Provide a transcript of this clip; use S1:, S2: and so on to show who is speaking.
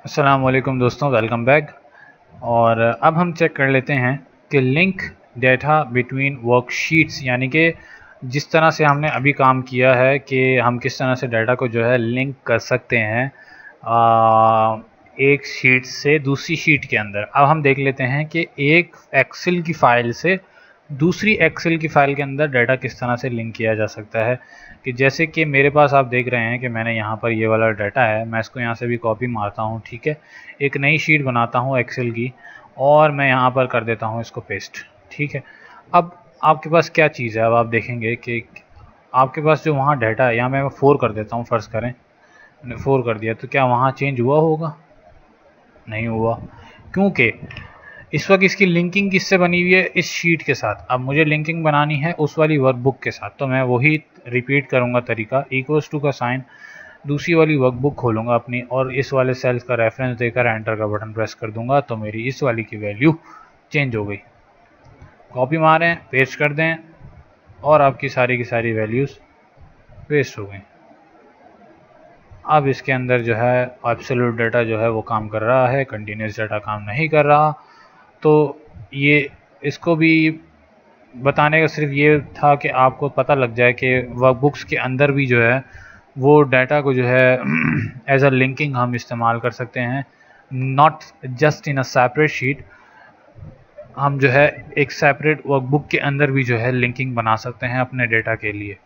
S1: अस्सलामुअलैकुम दोस्तों, welcome back. और अब हम चेक कर लेते हैं कि लिंक डेटा बिटवीन वर्कशीट्स, यानी कि जिस तरह से हमने अभी काम किया है कि हम किस तरह से डाटा को जो है लिंक कर सकते हैं एक शीट से दूसरी शीट के अंदर। अब हम देख लेते हैं कि एक एक्सेल की फ़ाइल से दूसरी एक्सेल की फ़ाइल के अंदर डाटा किस तरह से लिंक किया जा सकता है। कि जैसे कि मेरे पास आप देख रहे हैं कि मैंने यहाँ पर ये वाला डाटा है, मैं इसको यहाँ से भी कॉपी मारता हूँ, ठीक है। एक नई शीट बनाता हूँ एक्सेल की और मैं यहाँ पर कर देता हूँ इसको पेस्ट, ठीक है। अब आपके पास क्या चीज़ है, अब आप देखेंगे कि आपके पास जो वहाँ डाटा है, यहाँ मैं 4 कर देता हूँ, फ़र्ज़ करें मैंने 4 कर दिया, तो क्या वहाँ चेंज हुआ होगा? नहीं हुआ, क्योंकि इस वक्त इसकी लिंकिंग किससे बनी हुई है? इस शीट के साथ। अब मुझे लिंकिंग बनानी है उस वाली वर्कबुक के साथ, तो मैं वही रिपीट करूँगा तरीका, इक्वल्स टू का साइन, दूसरी वाली वर्कबुक खोलूँगा अपनी और इस वाले सेल्स का रेफरेंस देकर एंटर का बटन प्रेस कर दूँगा, तो मेरी इस वाली की वैल्यू चेंज हो गई। कॉपी मारें, पेस्ट कर दें और आपकी सारी की सारी वैल्यूज़ पेस्ट हो गई। अब इसके अंदर जो है एब्सोल्यूट डाटा जो है वो काम कर रहा है, कंटिन्यूस डाटा काम नहीं कर रहा। तो ये इसको भी बताने का सिर्फ ये था कि आपको पता लग जाए कि वर्कबुक्स के अंदर भी जो है वो डाटा को जो है एज अ लिंकिंग हम इस्तेमाल कर सकते हैं, not just in a separate sheet. हम जो है एक सेपरेट वर्कबुक के अंदर भी जो है लिंकिंग बना सकते हैं अपने डेटा के लिए।